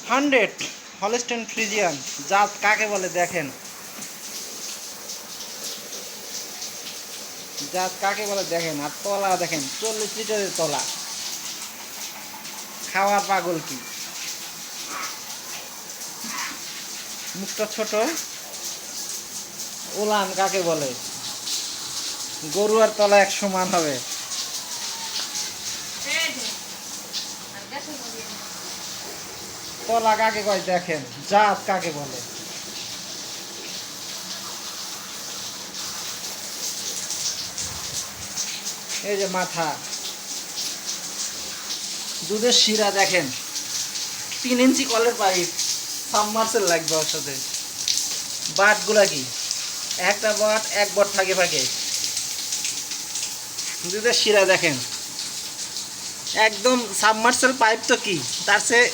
100 Holstein Friesian জাত কাকে বলে দেখেন, জাত কাকে বলে দেখেন। আর তলা দেখেন 40 লিটারের তলা। খাওয়ার পাগল কি, মুখটা ছোট। উলান কাকে বলে, গরু আর তলা এক সমান হবে। তলা কাকে কয় দেখেন, জাত কাকে বলে। এই যে মাথা, দুধের শিরা দেখেন, 3 ইঞ্চি কলের পাইপ, সাবমার্সেল লাগবে ওর সাথে। বাটগুলা কি, একটা বাট এক বট থাকে ফাঁকে। দুধের শিরা দেখেন, একদম সাবমার্সেল পাইপ তো কি, তার চেয়ে